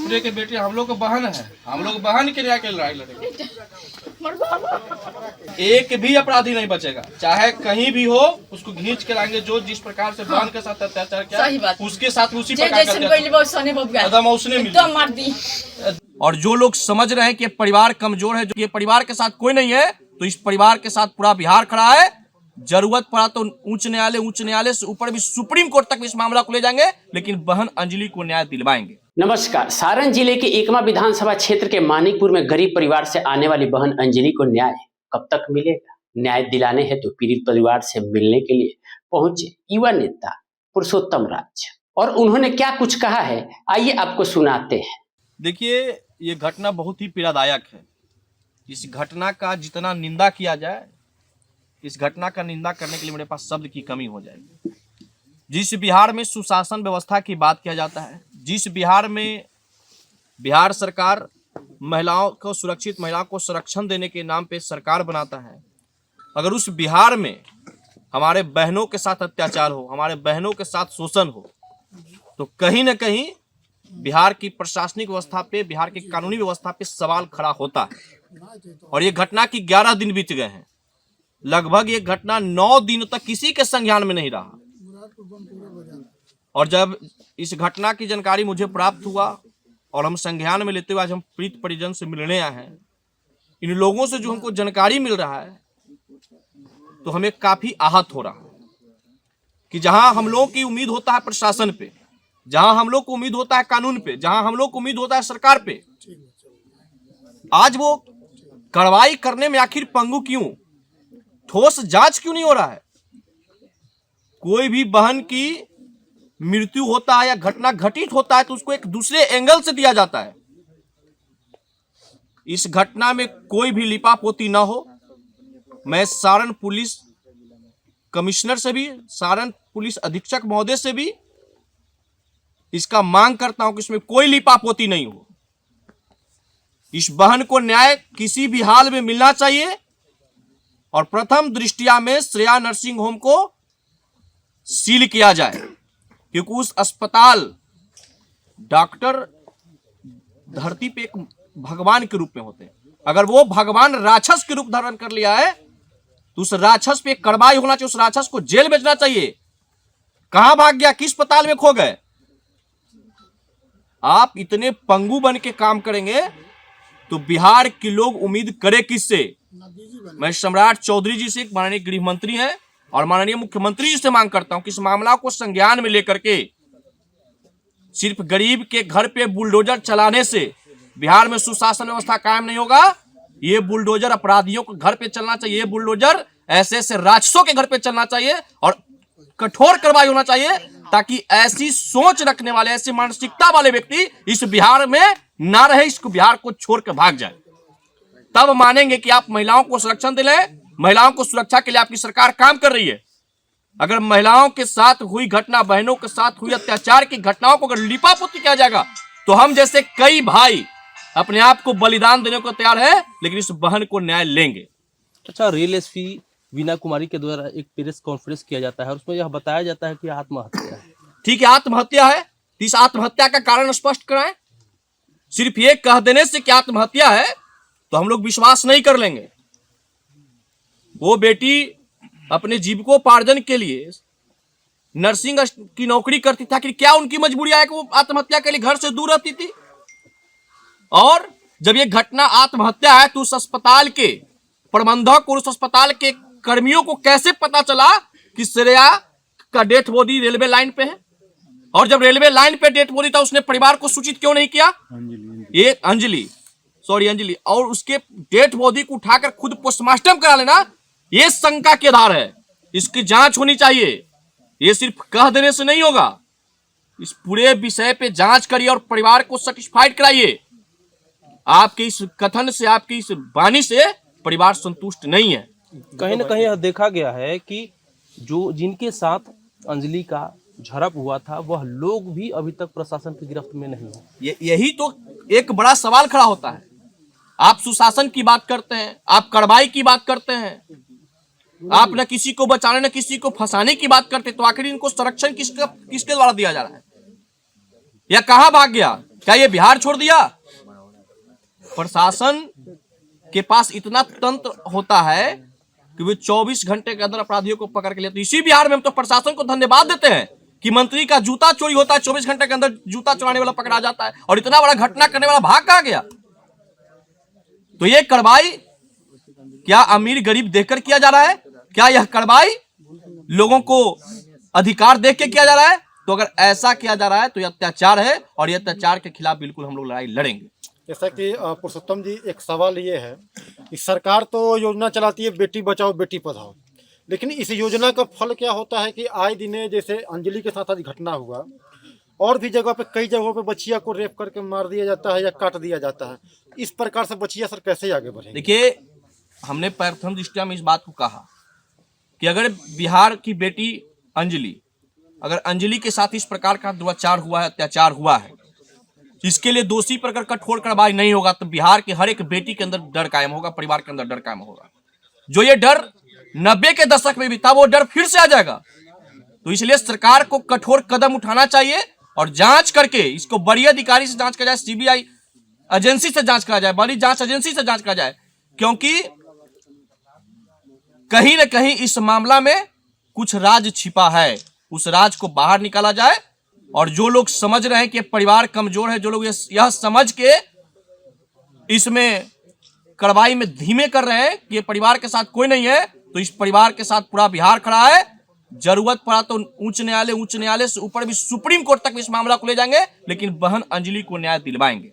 दूसरे के बेटे हम लोग को बहन है, हम लोग बहन के न्याय के लड़ाई लड़ेंगे। एक भी अपराधी नहीं बचेगा, चाहे कहीं भी हो, उसको खींच के लाएंगे। जो जिस प्रकार से बहन के साथ अत्याचार किया, उसके साथ उसी प्रकार का। और जो लोग समझ रहे हैं कि ये परिवार कमजोर है, जो ये परिवार के साथ कोई नहीं है, तो इस परिवार के साथ पूरा बिहार खड़ा है। जरूरत पड़ा तो उच्च न्यायालय से ऊपर भी सुप्रीम कोर्ट तक इस मामला को ले जाएंगे, लेकिन बहन अंजलि को न्याय दिलवाएंगे। नमस्कार। सारण जिले के एकमा विधानसभा क्षेत्र के मानिकपुर में गरीब परिवार से आने वाली बहन अंजलि को न्याय कब तक मिलेगा? न्याय दिलाने हेतु पीड़ित परिवार से मिलने के लिए पहुंचे युवा नेता पुरुषोत्तम राज, और उन्होंने क्या कुछ कहा है, आइए आपको सुनाते हैं। देखिए, ये घटना बहुत ही पीड़ादायक है। इस घटना का जितना निंदा किया जाए, इस घटना का निंदा करने के लिए मेरे पास शब्द की कमी हो जाएगी। जिस बिहार में सुशासन व्यवस्था की बात किया जाता है, जिस बिहार में बिहार सरकार महिलाओं को संरक्षण देने के नाम पे सरकार बनाता है, अगर उस बिहार में हमारे बहनों के साथ अत्याचार हो, हमारे बहनों के साथ शोषण हो, तो कहीं ना कहीं बिहार की प्रशासनिक व्यवस्था पे, बिहार की कानूनी व्यवस्था पे सवाल खड़ा होता है। और ये घटना की 11 दिन बीत गए हैं। लगभग ये घटना 9 दिन तक किसी के संज्ञान में नहीं रहा। और जब इस घटना की जानकारी मुझे प्राप्त हुआ और हम संज्ञान में लेते हुए आज हम पीड़ित परिजन से मिलने आए हैं, इन लोगों से जो हमको जानकारी मिल रहा है, तो हमें काफी आहत हो रहा है कि जहां हम लोगों की उम्मीद होता है प्रशासन पे, जहां हम लोग को उम्मीद होता है कानून पे, जहां हम लोग को उम्मीद होता है सरकार पे, आज वो कार्रवाई करने में आखिर पंगु क्यों? ठोस जांच क्यों नहीं हो रहा है? कोई भी बहन की मृत्यु होता है या घटना घटित होता है तो उसको एक दूसरे एंगल से दिया जाता है। इस घटना में कोई भी लिपापोती ना हो। मैं सारण पुलिस कमिश्नर से भी, सारण पुलिस अधीक्षक महोदय से भी इसका मांग करता हूं कि इसमें कोई लिपापोती नहीं हो। इस बहन को न्याय किसी भी हाल में मिलना चाहिए। और प्रथम दृष्टिया में श्रेया नर्सिंग होम को सील किया जाए, क्योंकि उस अस्पताल डॉक्टर धरती पे एक भगवान के रूप में होते हैं। अगर वो भगवान राक्षस के रूप धारण कर लिया है तो उस राक्षस पे कार्रवाई होना चाहिए, उस राक्षस को जेल भेजना चाहिए। कहां भाग गया, किस अस्पताल में खो गए? आप इतने पंगु बन के काम करेंगे तो बिहार के लोग उम्मीद करे किससे? मैं सम्राट चौधरी जी से, माननीय गृह मंत्री हैं और माननीय मुख्यमंत्री जी से मांग करता हूं कि इस मामला को संज्ञान में लेकर के सिर्फ गरीब के घर पे बुलडोजर चलाने से बिहार में सुशासन व्यवस्था कायम नहीं होगा। ये बुलडोजर अपराधियों के घर पे चलना चाहिए, ये बुलडोजर ऐसे राक्षसों के घर पे चलना चाहिए और कठोर कार्रवाई होना चाहिए, ताकि ऐसी सोच रखने वाले, ऐसी मानसिकता वाले व्यक्ति इस बिहार में ना रहे, इसको बिहार को छोड़ कर भाग जाए। तब मानेंगे कि आप महिलाओं को संरक्षण दिलाएं, महिलाओं को सुरक्षा के लिए आपकी सरकार काम कर रही है। अगर महिलाओं के साथ हुई घटना, बहनों के साथ हुई अत्याचार की घटनाओं को अगर लिपापोती किया जाएगा तो हम जैसे कई भाई अपने आप को बलिदान देने को तैयार है, लेकिन इस बहन को न्याय लेंगे। अच्छा, रेल एसपी वीना कुमारी के द्वारा एक प्रेस कॉन्फ्रेंस किया जाता है और उसमें यह बताया जाता है कि आत्महत्या है। ठीक है, आत्महत्या है, इस आत्महत्या का कारण स्पष्ट कराएं। सिर्फ ये कह देने से कि आत्महत्या है तो हम लोग विश्वास नहीं कर लेंगे। वो बेटी अपने जीविकोपार्जन के लिए नर्सिंग की नौकरी करती थी, कि क्या उनकी मजबूरी है कि वो आत्महत्या के लिए घर से दूर रहती थी? और जब ये घटना आत्महत्या है तो उस अस्पताल के प्रबंधक और उस अस्पताल के कर्मियों को कैसे पता चला कि श्रेया का डेथ बॉडी रेलवे लाइन पे है? और जब रेलवे लाइन पे डेथ बॉडी था, उसने परिवार को सूचित क्यों नहीं किया? अंजलि, और उसके डेथ बॉडी को उठाकर खुद पोस्टमार्टम करा लेना, ये शंका के आधार है। इसकी जांच होनी चाहिए, ये सिर्फ कह देने से नहीं होगा। इस पूरे विषय पे जांच करिए और परिवार को सेटिस्फाइड कराइए। आपके इस कथन से, आपकी इस वाणी से परिवार संतुष्ट नहीं है। कहीं ना कहीं यह देखा गया है कि जिनके साथ अंजलि का झड़प हुआ था वह लोग भी अभी तक प्रशासन की गिरफ्त में नहीं है। यही तो एक बड़ा सवाल खड़ा होता है। आप सुशासन की बात करते हैं, आप कार्रवाई की बात करते हैं, आप न किसी को बचाने न किसी को फंसाने की बात करते, तो आखिर इनको संरक्षण किसके द्वारा दिया जा रहा है? या कहां भाग गया? क्या ये बिहार छोड़ दिया? प्रशासन के पास इतना तंत्र होता है कि वे 24 घंटे के अंदर अपराधियों को पकड़ के लेते। इसी बिहार में हम तो प्रशासन को धन्यवाद देते हैं कि मंत्री का जूता चोरी होता है, 24 घंटे के अंदर जूता चुराने वाला पकड़ा जाता है, और इतना बड़ा घटना करने वाला भाग कहां गया? तो ये कार्रवाई क्या अमीर गरीब देखकर किया जा रहा है? क्या यह कार्रवाई लोगों को अधिकार देख के किया जा रहा है? तो अगर ऐसा किया जा रहा है तो यह अत्याचार है, और यह अत्याचार के खिलाफ बिल्कुल हम लोग लड़ाई लड़ेंगे। जैसा कि पुरुषोत्तम जी, एक सवाल ये है कि सरकार तो योजना चलाती है बेटी बचाओ बेटी पढ़ाओ, लेकिन इस योजना का फल क्या होता है कि आए दिन जैसे अंजलि के साथ आज घटना हुआ, और भी जगह पे कई जगहों पे बच्चिया को रेप करके मार दिया जाता है या काट दिया जाता है। इस प्रकार से बच्चिया सर कैसे आगे बढ़े? देखिए, हमने प्रथम दृष्टया में इस बात को कहा कि अगर बिहार की बेटी अंजलि, अगर अंजलि के साथ इस प्रकार का दुराचार हुआ है, अत्याचार हुआ है, इसके लिए दोषी पर अगर कठोर कार्रवाई नहीं होगा तो बिहार के हर एक बेटी के अंदर डर कायम होगा, परिवार के अंदर डर कायम होगा। जो ये डर 90 के दशक में भी था, वो डर फिर से आ जाएगा। तो इसलिए सरकार को कठोर कदम उठाना चाहिए और जांच करके इसको बड़ी अधिकारी से जांच करा जाए, सीबीआई एजेंसी से जांच करा जाए, बड़ी जांच एजेंसी से जांच करा जाए, क्योंकि कहीं न कहीं इस मामला में कुछ राज छिपा है। उस राज को बाहर निकाला जाए, और जो लोग समझ रहे हैं कि परिवार कमजोर है, जो लोग यह समझ के इसमें कार्रवाई में धीमे कर रहे हैं कि ये परिवार के साथ कोई नहीं है, तो इस परिवार के साथ पूरा बिहार खड़ा है। जरूरत पड़ा तो उच्च न्यायालय से ऊपर भी सुप्रीम कोर्ट तक इस मामला को ले जाएंगे, लेकिन बहन अंजलि को न्याय दिलवाएंगे।